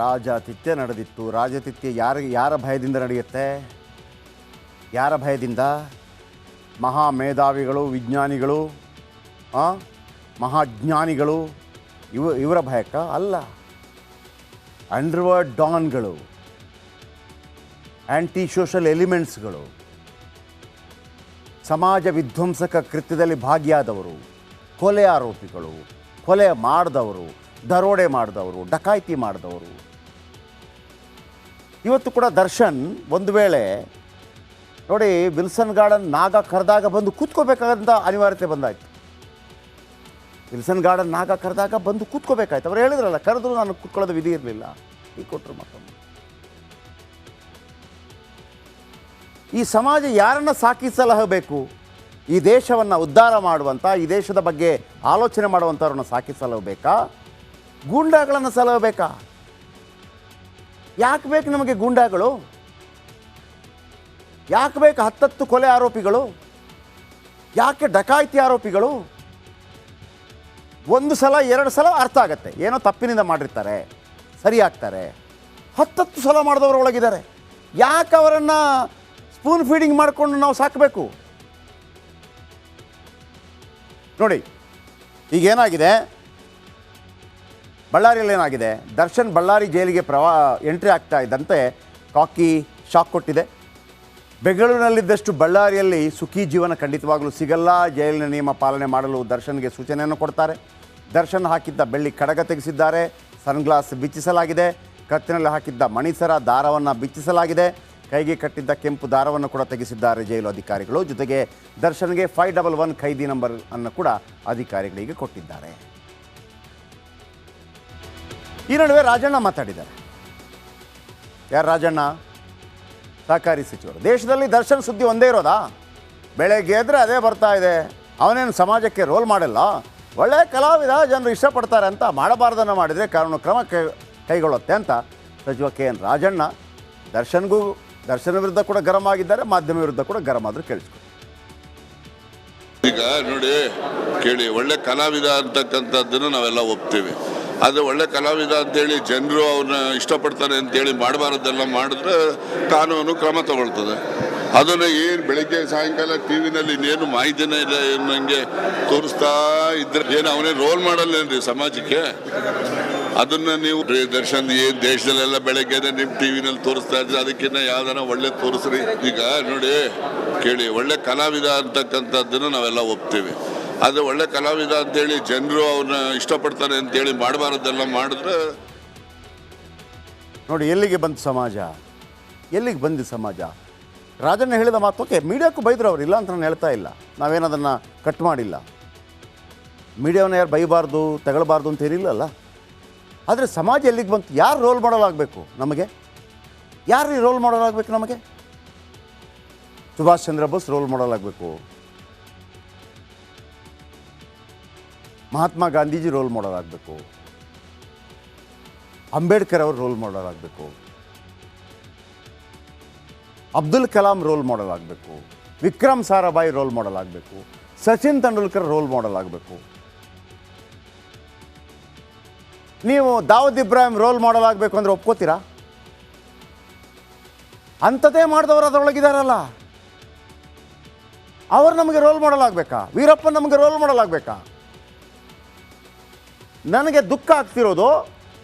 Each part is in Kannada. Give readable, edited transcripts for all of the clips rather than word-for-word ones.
ರಾಜಾತಿಥ್ಯ ನಡೆದಿತ್ತು. ರಾಜಾತಿಥ್ಯ ಯಾರ ಭಯದಿಂದ ನಡೆಯುತ್ತೆ? ಯಾರ ಭಯದಿಂದ? ಮಹಾಮೇಧಾವಿಗಳು, ವಿಜ್ಞಾನಿಗಳು, ಮಹಾಜ್ಞಾನಿಗಳು ಇವರ ಭಯಕ್ಕ ಅಲ್ಲ. ಅಂಡರ್ವರ್ಲ್ಡ್ ಡಾನ್ಗಳು, ಆ್ಯಂಟಿ ಸೋಷಲ್ ಎಲಿಮೆಂಟ್ಸ್ಗಳು, ಸಮಾಜ ವಿಧ್ವಂಸಕ ಕೃತ್ಯದಲ್ಲಿ ಭಾಗಿಯಾದವರು, ಕೊಲೆ ಆರೋಪಿಗಳು, ಕೊಲೆ ಮಾಡಿದವರು, ದರೋಡೆ ಮಾಡಿದವರು, ಡಕಾಯಿತಿ ಮಾಡಿದವರು. ಇವತ್ತು ಕೂಡ ದರ್ಶನ್ ಒಂದು ವೇಳೆ ನೋಡಿ ವಿಲ್ಸನ್ ಗಾರ್ಡನ್ ನಾಗ ಕರೆದಾಗ ಬಂದು ಕೂತ್ಕೋಬೇಕಾದಂಥ ಅನಿವಾರ್ಯತೆ ಬಂದಾಯಿತು. ವಿಲ್ಸನ್ ಗಾರ್ಡನ್ ನಾಗ ಕರೆದಾಗ ಬಂದು ಕೂತ್ಕೋಬೇಕಾಯ್ತು. ಅವ್ರು ಹೇಳಿದ್ರಲ್ಲ, ಕರೆದ್ರು ನಾನು ಕೂತ್ಕೊಳ್ಳೋದು ವಿಧಿ ಇರಲಿಲ್ಲ, ಈ ಕೊಟ್ಟರು ಮತ್ತೊಮ್ಮೆ. ಈ ಸಮಾಜ ಯಾರನ್ನು ಸಾಕಿ ಸಲಹಬೇಕು? ಈ ದೇಶವನ್ನು ಉದ್ಧಾರ ಮಾಡುವಂಥ, ಈ ದೇಶದ ಬಗ್ಗೆ ಆಲೋಚನೆ ಮಾಡುವಂಥವ್ರನ್ನ ಸಾಕಿ ಸಲಹಬೇಕಾ? ಗೂಂಡಾಗಳನ್ನು ಸಲಹಬೇಕಾ? ಯಾಕೆ ಬೇಕು ನಮಗೆ ಗೂಂಡಾಗಳು? ಯಾಕೆ ಬೇಕು 10 ಕೊಲೆ ಆರೋಪಿಗಳು? ಯಾಕೆ ಡಕಾಯಿತಿ ಆರೋಪಿಗಳು? ಒಂದು ಸಲ 2 ಸಲ ಅರ್ಥ ಆಗತ್ತೆ, ಏನೋ ತಪ್ಪಿನಿಂದ ಮಾಡಿರ್ತಾರೆ, ಸರಿ ಆಗ್ತಾರೆ. 10 ಸಲ ಮಾಡಿದವರು ಒಳಗಿದ್ದಾರೆ. ಯಾಕೆ ಅವರನ್ನು ಸ್ಪೂನ್ ಫೀಡಿಂಗ್ ಮಾಡಿಕೊಂಡು ನಾವು ಸಾಕಬೇಕು? ನೋಡಿ ಈಗೇನಾಗಿದೆ, ಬಳ್ಳಾರಿಯಲ್ಲಿ ಏನಾಗಿದೆ, ದರ್ಶನ್ ಬಳ್ಳಾರಿ ಜೈಲಿಗೆ ಎಂಟ್ರಿ ಆಗ್ತಾ ಇದ್ದಂತೆ ಕಾಕಿ ಶಾಕ್ ಕೊಟ್ಟಿದೆ. ಬೆಂಗಳೂರಿನಲ್ಲಿದ್ದಷ್ಟು ಬಳ್ಳಾರಿಯಲ್ಲಿ ಸುಖಿ ಜೀವನ ಖಂಡಿತವಾಗಲೂ ಸಿಗಲ್ಲ. ಜೈಲಿನ ನಿಯಮ ಪಾಲನೆ ಮಾಡಲು ದರ್ಶನ್ಗೆ ಸೂಚನೆಯನ್ನು ಕೊಡ್ತಾರೆ. ದರ್ಶನ್ ಹಾಕಿದ್ದ ಬೆಳ್ಳಿ ಕಡಗ ತೆಗೆಸಿದ್ದಾರೆ, ಸನ್ಗ್ಲಾಸ್ ಬಿಚ್ಚಿಸಲಾಗಿದೆ, ಕತ್ತಿನಲ್ಲಿ ಹಾಕಿದ್ದ ಮಣಿಸರ ದಾರವನ್ನು ಬಿಚ್ಚಿಸಲಾಗಿದೆ, ಕೈಗೆ ಕಟ್ಟಿದ್ದ ಕೆಂಪು ದಾರವನ್ನು ಕೂಡ ತೆಗೆಸಿದ್ದಾರೆ ಜೈಲು ಅಧಿಕಾರಿಗಳು. ಜೊತೆಗೆ ದರ್ಶನ್ಗೆ 511 ಖೈದಿ ನಂಬರ್ ಅನ್ನು ಕೂಡ ಅಧಿಕಾರಿಗಳಿಗೆ ಕೊಟ್ಟಿದ್ದಾರೆ. ಈ ನಡುವೆ ರಾಜಣ್ಣ ಮಾತಾಡಿದ್ದಾರೆ. ಯಾರು ರಾಜಣ್ಣ? ಸಹಕಾರಿ ಸಚಿವರು. ದೇಶದಲ್ಲಿ ದರ್ಶನ್ ಸುದ್ದಿ ಒಂದೇ ಇರೋದಾ? ಬೆಳಗ್ಗೆ ಎದ್ರೆ ಅದೇ ಬರ್ತಾ ಇದೆ. ಅವನೇನು ಸಮಾಜಕ್ಕೆ ರೋಲ್ ಮಾಡಲ್ಲ, ಒಳ್ಳೆ ಕಲಾವಿದ, ಜನರು ಇಷ್ಟಪಡ್ತಾರೆ ಅಂತ ಮಾಡಬಾರ್ದನ್ನು ಮಾಡಿದರೆ ಕಾನೂನು ಕ್ರಮ ಕೈಗೊಳ್ಳುತ್ತೆ ಅಂತ ಸಚಿವ KN ರಾಜಣ್ಣ ದರ್ಶನ ವಿರುದ್ಧ ಕೂಡ ಗರಂ ಆಗಿದ್ದಾರೆ, ಮಾಧ್ಯಮ ವಿರುದ್ಧ ಕೂಡ ಗರಂ ಆದರೂ ಕೇಳಿಸ್ಕೊಂಡು. ಈಗ ನೋಡಿ ಕೇಳಿ, ಒಳ್ಳೆ ಕಲಾವಿದ ಅಂತಕ್ಕಂಥದ್ದನ್ನು ನಾವೆಲ್ಲ ಒಪ್ತೀವಿ. ಆದರೆ ಒಳ್ಳೆ ಕಲಾವಿದ ಅಂತೇಳಿ ಜನರು ಅವ್ರನ್ನ ಇಷ್ಟಪಡ್ತಾರೆ ಅಂತೇಳಿ ಮಾಡಬಾರ್ದೆಲ್ಲ ಮಾಡಿದ್ರೆ ಕಾನೂನು ಕ್ರಮ ತಗೊಳ್ತದೆ. ಅದನ್ನು ಏನು ಬೆಳಗ್ಗೆ ಸಾಯಂಕಾಲ ಟಿವಿನಲ್ಲಿ ಇನ್ನೇನು ಮಾಹಿತಿನೇ ಇಲ್ಲ, ಏನು ನನಗೆ ತೋರಿಸ್ತಾ ಇದ್ರೆ ಏನು ಅವನೇ ರೋಲ್ ಮಾಡಲ್ಲೇನ್ರಿ ಸಮಾಜಕ್ಕೆ? ಅದನ್ನು ನೀವು ದರ್ಶನ್ ಏನು ದೇಶದಲ್ಲೆಲ್ಲ ಬೆಳಗ್ಗೆ ನಿಮ್ಮ ಟಿವಿನಲ್ಲಿ ತೋರಿಸ್ತಾ ಇದ್ರೆ ಅದಕ್ಕಿಂತ ಯಾವ್ದಾರ ಒಳ್ಳೆ ತೋರಿಸ್ರಿ. ಈಗ ನೋಡಿ ಕೇಳಿ, ಒಳ್ಳೆ ಕಲಾವಿದ ಅಂತಕ್ಕಂಥದ್ದನ್ನು ನಾವೆಲ್ಲ ಒಪ್ತೀವಿ. ಆದರೆ ಒಳ್ಳೆ ಕಲಾವಿದ ಅಂತೇಳಿ ಜನರು ಅವ್ರನ್ನ ಇಷ್ಟಪಡ್ತಾರೆ ಅಂತೇಳಿ ಮಾಡಬಾರ್ದೆಲ್ಲ ಮಾಡಿದ್ರೆ ನೋಡಿ ಎಲ್ಲಿಗೆ ಬಂತು ಸಮಾಜ, ಎಲ್ಲಿಗೆ ಬಂದು ಸಮಾಜ. ರಾಜಣ್ಣ ಹೇಳಿದ ಮಾತು ಓಕೆ, ಮೀಡಿಯಾಕ್ಕೂ ಬೈದ್ರು ಅವ್ರು, ಇಲ್ಲ ಅಂತ ನಾನು ಹೇಳ್ತಾ ಇಲ್ಲ, ನಾವೇನದನ್ನು ಕಟ್ ಮಾಡಿಲ್ಲ. ಮೀಡಿಯಾವನ್ನ ಯಾರು ಬೈಬಾರ್ದು ತಗೊಳ್ಬಾರ್ದು ಅಂತ ಏನಿಲ್ಲಲ್ಲ. ಆದರೆ ಸಮಾಜ ಎಲ್ಲಿಗೆ ಬಂತು? ಯಾರು ರೋಲ್ ಮಾಡಲ್ ಆಗಬೇಕು ನಮಗೆ? ಯಾರು ರೋಲ್ ಮಾಡಲ್ ಆಗಬೇಕು ನಮಗೆ? ಸುಭಾಷ್ ಚಂದ್ರ ಬೋಸ್ ರೋಲ್ ಮಾಡಲ್ ಆಗಬೇಕು, ಮಹಾತ್ಮ ಗಾಂಧೀಜಿ ರೋಲ್ ಮಾಡಲ್ ಆಗಬೇಕು, ಅಂಬೇಡ್ಕರ್ ಅವರು ರೋಲ್ ಮಾಡಲ್ ಆಗಬೇಕು, ಅಬ್ದುಲ್ ಕಲಾಂ ರೋಲ್ ಮಾಡಲ್ ಆಗಬೇಕು, ವಿಕ್ರಮ್ ಸಾರಾಭಾಯಿ ರೋಲ್ ಮಾಡಲ್ ಆಗಬೇಕು, ಸಚಿನ್ ತೆಂಡೂಲ್ಕರ್ ರೋಲ್ ಮಾಡಲ್ ಆಗಬೇಕು. ನೀವು ದಾವೂದ್ ಇಬ್ರಾಹಿಂ ರೋಲ್ ಮಾಡಲ್ ಆಗಬೇಕು ಅಂದರೆ ಒಪ್ಕೋತೀರಾ? ಅಂಥದ್ದೇ ಮಾಡಿದವರು ಅದರೊಳಗಿದಾರಲ್ಲ, ಅವ್ರು ನಮಗೆ ರೋಲ್ ಮಾಡಲ್ ಆಗಬೇಕಾ? ವೀರಪ್ಪನ್ ನಮಗೆ ರೋಲ್ ಮಾಡಲ್ ಆಗಬೇಕಾ? ನನಗೆ ದುಃಖ ಆಗ್ತಿರೋದು,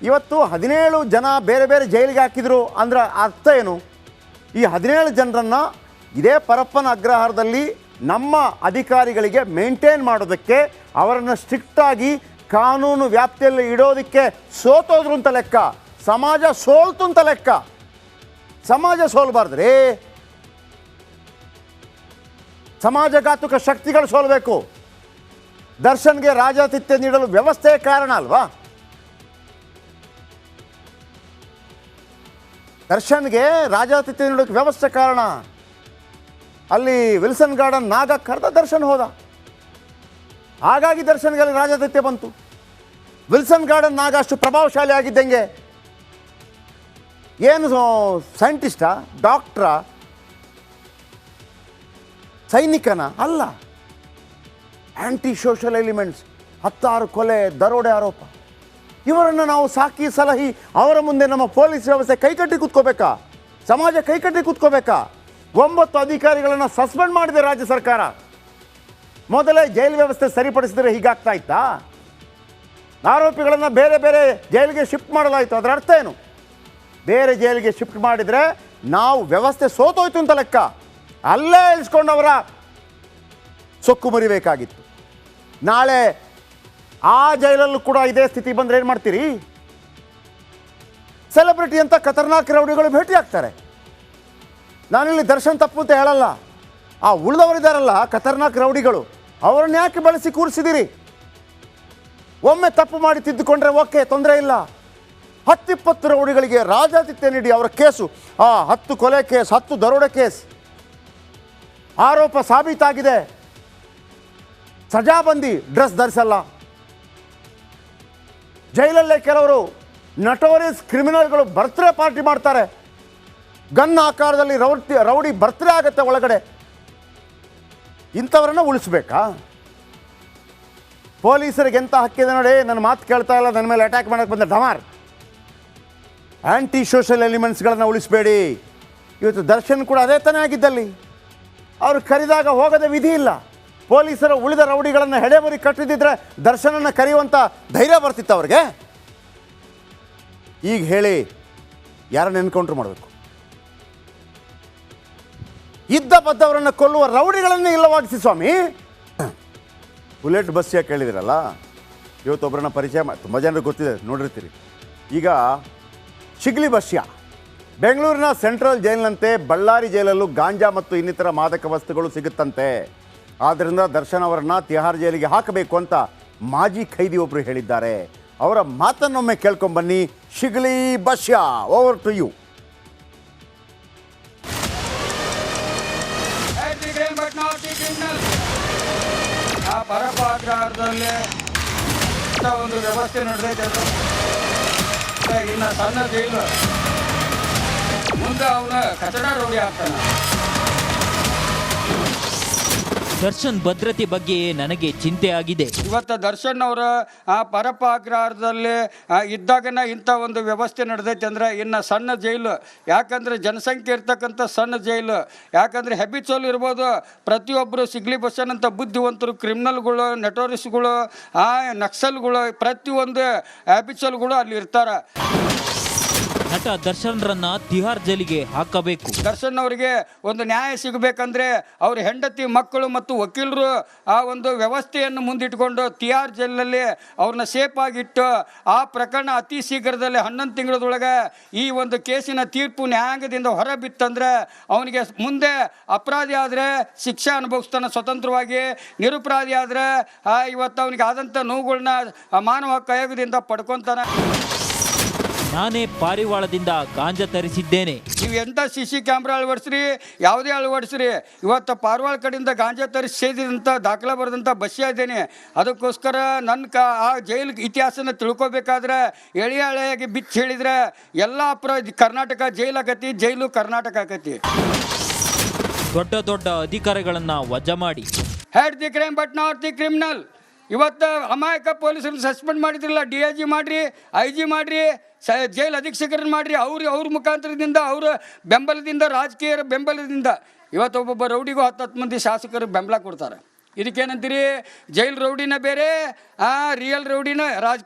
ಇವತ್ತು 17 ಜನ ಬೇರೆ ಬೇರೆ ಜೈಲಿಗೆ ಹಾಕಿದ್ರು ಅಂದ್ರೆ ಅರ್ಥ ಏನು? ಈ 17 ಜನರನ್ನು ಇದೇ ಪರಪ್ಪನ ಅಗ್ರಹಾರದಲ್ಲಿ ನಮ್ಮ ಅಧಿಕಾರಿಗಳಿಗೆ ಮೇಂಟೈನ್ ಮಾಡೋದಕ್ಕೆ, ಅವರನ್ನು ಸ್ಟ್ರಿಕ್ಟಾಗಿ ಕಾನೂನು ವ್ಯಾಪ್ತಿಯಲ್ಲಿ ಇಡೋದಕ್ಕೆ ಸೋತೋದ್ರು ಅಂತ ಲೆಕ್ಕ. ಸಮಾಜ ಸೋಲ್ತು ಅಂತ ಲೆಕ್ಕ. ಸಮಾಜ ಸೋಲ್ಬಾರ್ದ್ರಿ, ಸಮಾಜಘಾತುಕ ಶಕ್ತಿಗಳು ಸೋಲ್ಬೇಕು. ದರ್ಶನ್ಗೆ ರಾಜಾತಿಥ್ಯ ನೀಡಲು ವ್ಯವಸ್ಥೆ ಕಾರಣ ಅಲ್ವಾ? ದರ್ಶನ್ಗೆ ರಾಜಾತಿಥ್ಯ ನೀಡೋಕ್ಕೆ ವ್ಯವಸ್ಥೆ ಕಾರಣ. ಅಲ್ಲಿ ವಿಲ್ಸನ್ ಗಾರ್ಡನ್ ನಾಗ ಕರೆದ ದರ್ಶನ್ ಹೋದ, ಹಾಗಾಗಿ ದರ್ಶನ್ಗೆ ಅಲ್ಲಿ ರಾಜಾತಿಥ್ಯ ಬಂತು. ವಿಲ್ಸನ್ ಗಾರ್ಡನ್ ನಾಗ ಅಷ್ಟು ಪ್ರಭಾವಶಾಲಿ ಆಗಿದ್ದಂಗೆ ಏನು ಸೈಂಟಿಸ್ಟಾ, ಡಾಕ್ಟ್ರಾ, ಸೈನಿಕನ ಅಲ್ಲ, ಆ್ಯಂಟಿ ಸೋಷಲ್ ಎಲಿಮೆಂಟ್ಸ್, 16 ಕೊಲೆ ದರೋಡೆ ಆರೋಪ. ಇವರನ್ನು ನಾವು ಸಾಕಿ ಸಲಹಿ ಅವರ ಮುಂದೆ ನಮ್ಮ ಪೊಲೀಸ್ ವ್ಯವಸ್ಥೆ ಕೈಕಟ್ಟಿ ಕೂತ್ಕೋಬೇಕಾ? ಸಮಾಜ ಕೈಕಟ್ಟಿ ಕೂತ್ಕೋಬೇಕಾ? 9 ಅಧಿಕಾರಿಗಳನ್ನು ಸಸ್ಪೆಂಡ್ ಮಾಡಿದೆ ರಾಜ್ಯ ಸರ್ಕಾರ. ಮೊದಲೇ ಜೈಲು ವ್ಯವಸ್ಥೆ ಸರಿಪಡಿಸಿದ್ರೆ ಹೀಗಾಗ್ತಾ ಇತ್ತಾ? ಆರೋಪಿಗಳನ್ನು ಬೇರೆ ಬೇರೆ ಜೈಲಿಗೆ ಶಿಫ್ಟ್ ಮಾಡಲಾಯಿತು. ಅದರ ಅರ್ಥ ಏನು? ಬೇರೆ ಜೈಲಿಗೆ ಶಿಫ್ಟ್ ಮಾಡಿದರೆ ನಾವು ವ್ಯವಸ್ಥೆ ಸೋತೋಯ್ತು ಅಂತ ಲೆಕ್ಕ. ಅಲ್ಲೇ ಇಳಿಸ್ಕೊಂಡವರ ಸೊಕ್ಕು ಮುರಿಬೇಕಾಗಿತ್ತು. ನಾಳೆ ಆ ಜೈಲಲ್ಲೂ ಕೂಡ ಇದೇ ಸ್ಥಿತಿ ಬಂದರೆ ಏನು ಮಾಡ್ತೀರಿ? ಸೆಲೆಬ್ರಿಟಿ ಅಂತ ಖತರ್ನಾಕ್ ರೌಡಿಗಳು ಭೇಟಿ ಆಗ್ತಾರೆ. ನಾನಿಲ್ಲಿ ದರ್ಶನ್ ತಪ್ಪು ಅಂತ ಹೇಳಲ್ಲ. ಆ ಉಳಿದವರಿದ್ದಾರಲ್ಲ ಖತರ್ನಾಕ್ ರೌಡಿಗಳು, ಅವರನ್ನು ಯಾಕೆ ಬಳಸಿ ಕೂರಿಸಿದಿರಿ? ಒಮ್ಮೆ ತಪ್ಪು ಮಾಡಿ ತಿದ್ದುಕೊಂಡ್ರೆ ಓಕೆ, ತೊಂದರೆ ಇಲ್ಲ. 10-20 ರೌಡಿಗಳಿಗೆ ರಾಜಾತಿಥ್ಯ ನೀಡಿ ಅವರ ಕೇಸು, 10 ಕೊಲೆ ಕೇಸ್, 10 ದರೋಡೆ ಕೇಸ್, ಆರೋಪ ಸಾಬೀತಾಗಿದೆ, ಸಜಾಬಂದಿ, ಡ್ರೆಸ್ ಧರಿಸಲ್ಲ. ಜೈಲಲ್ಲೇ ಕೆಲವರು ನಟೋರಿಯಸ್ ಕ್ರಿಮಿನಲ್ಗಳು ಬರ್ತ್ಡೇ ಪಾರ್ಟಿ ಮಾಡ್ತಾರೆ. ಗನ್ ಆಕಾರದಲ್ಲಿ ರೌಡಿ ಬರ್ತ್ಡೇ ಆಗುತ್ತೆ ಒಳಗಡೆ. ಇಂಥವ್ರನ್ನ ಉಳಿಸ್ಬೇಕಾ? ಪೊಲೀಸರಿಗೆ ಎಂಥ ಹಕ್ಕಿದೆ ನೋಡಿ, ನನ್ನ ಮಾತು ಕೇಳ್ತಾ ಇಲ್ಲ, ನನ್ನ ಮೇಲೆ ಅಟ್ಯಾಕ್ ಮಾಡೋಕ್ಕೆ ಬಂದ ಡಮಾರ್. ಆ್ಯಂಟಿ ಸೋಷಲ್ ಎಲಿಮೆಂಟ್ಸ್ಗಳನ್ನು ಉಳಿಸಬೇಡಿ. ಇವತ್ತು ದರ್ಶನ್ ಕೂಡ ಅದೇ ತಾನೇ ಆಗಿದ್ದಲ್ಲಿ. ಅವ್ರು ಕರೆದಾಗ ಹೋಗದೆ ವಿಧಿ ಇಲ್ಲ. ಪೊಲೀಸರ ಉಳಿದ ರೌಡಿಗಳನ್ನು ಹೆಡೆಮರಿ ಕಟ್ಟಿದ್ದಿದ್ರೆ ದರ್ಶನನ್ನು ಕರೆಯುವಂಥ ಧೈರ್ಯ ಬರ್ತಿತ್ತು ಅವ್ರಿಗೆ. ಈಗ ಹೇಳಿ, ಯಾರನ್ನು ಎನ್ಕೌಂಟ್ರ್ ಮಾಡಬೇಕು? ಇದ್ದ ಬದ್ದವರನ್ನು ಕೊಲ್ಲುವ ರೌಡಿಗಳನ್ನೇ ಇಲ್ಲವಾಗಿಸಿ ಸ್ವಾಮಿ. ಬುಲೆಟ್ ಬಸ್ಸಿಯ ಕೇಳಿದಿರಲ್ಲ, ಇವತ್ತೊಬ್ಬರನ್ನ ಪರಿಚಯ ತುಂಬ ಜನರಿಗೆ ಗೊತ್ತಿದೆ, ನೋಡಿರ್ತೀರಿ. ಈಗ ಶಿಗ್ಲಿ ಬಸ್ಯ ಬೆಂಗಳೂರಿನ ಸೆಂಟ್ರಲ್ ಜೈಲಿನಂತೆ ಬಳ್ಳಾರಿ ಜೈಲಲ್ಲೂ ಗಾಂಜಾ ಮತ್ತು ಇನ್ನಿತರ ಮಾದಕ ವಸ್ತುಗಳು ಸಿಗುತ್ತಂತೆ. ಆದ್ದರಿಂದ ದರ್ಶನ್ ಅವರನ್ನ ತಿಹಾರ್ ಜೈಲಿಗೆ ಹಾಕಬೇಕು ಅಂತ ಮಾಜಿ ಖೈದಿ ಒಬ್ಬರು ಹೇಳಿದ್ದಾರೆ. ಅವರ ಮಾತನ್ನೊಮ್ಮೆ ಕೇಳ್ಕೊಂಬನ್ನಿ. ಶಿಗ್ಲಿ ಬಸ್ಯ, ಓವರ್ ಟು ಯು. ಪರಪಾಗ್ರಹದಲ್ಲಿ ಒಂದು ವ್ಯವಸ್ಥೆ ನಡೆದೈತೆ. ಇನ್ನು ಸಣ್ಣ ಜೈಲು ಮುಂದೆ ಅವನ ಕಚಡ ರೌಡಿ ಆಗ್ತಾನೆ. ದರ್ಶನ್ ಭದ್ರತೆ ಬಗ್ಗೆ ನನಗೆ ಚಿಂತೆ ಆಗಿದೆ. ಇವತ್ತು ದರ್ಶನ್ ಅವರ ಪರಪಾಗ್ರಹದಲ್ಲಿ ಇದ್ದಾಗನ ಇಂಥ ಒಂದು ವ್ಯವಸ್ಥೆ ನಡೆದೈತೆ ಅಂದ್ರೆ ಇನ್ನು ಸಣ್ಣ ಜೈಲು. ಯಾಕಂದ್ರೆ ಜನಸಂಖ್ಯೆ ಇರ್ತಕ್ಕಂಥ ಸಣ್ಣ ಜೈಲು. ಯಾಕಂದ್ರೆ ಹೆಬಿಚೋಲ್ ಇರ್ಬೋದು, ಪ್ರತಿಯೊಬ್ಬರು ಸಿಗ್ಲಿ ಬಸ್ಸನ್ ಅಂತ ಬುದ್ಧಿವಂತರು, ಕ್ರಿಮಿನಲ್ಗಳು, ನೆಟೋರಿಸ್ಗಳು, ನಕ್ಸಲ್ಗಳು, ಪ್ರತಿಯೊಂದು ಹ್ಯಾಬಿಚೋಲ್ಗಳು ಅಲ್ಲಿ ಇರ್ತಾರೆ. ನಟ ದರ್ಶನ್ರನ್ನ ತಿಹಾರ್ ಜೈಲಿಗೆ ಹಾಕಬೇಕು. ದರ್ಶನ್ ಅವರಿಗೆ ಒಂದು ನ್ಯಾಯ ಸಿಗಬೇಕಂದ್ರೆ ಅವ್ರ ಹೆಂಡತಿ, ಮಕ್ಕಳು ಮತ್ತು ವಕೀಲರು ಆ ಒಂದು ವ್ಯವಸ್ಥೆಯನ್ನು ಮುಂದಿಟ್ಕೊಂಡು ತಿಹಾರ್ ಜೈಲಿನಲ್ಲಿ ಅವ್ರನ್ನ ಸೇಫ್ ಆಗಿಟ್ಟು ಆ ಪ್ರಕರಣ ಅತಿ ಶೀಘ್ರದಲ್ಲಿ 11 ತಿಂಗಳದೊಳಗೆ ಈ ಒಂದು ಕೇಸಿನ ತೀರ್ಪು ನ್ಯಾಯಾಂಗದಿಂದ ಹೊರ ಬಿತ್ತಂದ್ರೆ ಅವನಿಗೆ ಮುಂದೆ ಅಪರಾಧಿ ಆದರೆ ಶಿಕ್ಷೆ ಅನುಭವಿಸ್ತಾನೆ ಸ್ವತಂತ್ರವಾಗಿ. ನಿರಪರಾಧಿ ಆದರೆ ಇವತ್ತು ಅವನಿಗೆ ಆದಂಥ ನೋವುಗಳನ್ನ ಮಾನವ ಹಕ್ಕು ಆಯೋಗದಿಂದ ಪಡ್ಕೊತಾನೆ. ನಾನೇ ಪಾರಿವಾಳದಿಂದ ಗಾಂಜಾ ತರಿಸಿದ್ದೇನೆ. ನೀವು ಎಂಥ CC ಕ್ಯಾಮ್ರಾ ಅಳವಡಿಸ್ರಿ, ಯಾವುದೇ ಅಳವಡಿಸ್ರಿ, ಇವತ್ತು ಪಾರಿವಾಳ ಕಡೆಯಿಂದ ಗಾಂಜಾ ತರಿಸಿ ಸೇದಿದಂಥ ದಾಖಲೆ ಬರೆದಂಥ ಬಸ್ಯ ಇದ್ದೇನೆ. ಅದಕ್ಕೋಸ್ಕರ ನನ್ನ ಆ ಜೈಲು ಇತಿಹಾಸನ ತಿಳ್ಕೊಬೇಕಾದ್ರೆ ಎಳೆಯಾಗಿ ಬಿಚ್ಚಿ ಹೇಳಿದ್ರೆ ಎಲ್ಲ ಅಪರಾಧ ಕರ್ನಾಟಕ ಜೈಲಾಗತಿ, ಜೈಲು ಕರ್ನಾಟಕ ಆಕತಿ. ದೊಡ್ಡ ದೊಡ್ಡ ಅಧಿಕಾರಿಗಳನ್ನ ವಜಾ ಮಾಡಿ head the crime but not the criminal. ಇವತ್ತು ಅಮಾಯಕ ಪೊಲೀಸರನ್ನು ಸಸ್ಪೆಂಡ್ ಮಾಡಿದ್ರಲ್ಲ, DIG ಮಾಡಿರಿ, IG ಮಾಡಿರಿ, ಜೈಲು ಅಧೀಕ್ಷಕರನ್ನು ಮಾಡಿರಿ. ಅವ್ರ ಮುಖಾಂತರದಿಂದ, ಅವರ ಬೆಂಬಲದಿಂದ, ರಾಜಕೀಯ ಬೆಂಬಲದಿಂದ ಇವತ್ತು ಒಬ್ಬೊಬ್ಬ ರೌಡಿಗೂ 10 ಮಂದಿ ಶಾಸಕರು ಬೆಂಬಲ ಕೊಡ್ತಾರೆ. ಇದಕ್ಕೇನಂತೀರಿ? ಜೈಲು ರೌಡಿನ ಬೇರೆ, ರಿಯಲ್ ರೌಡಿನ ರಾಜಕಾರಣ.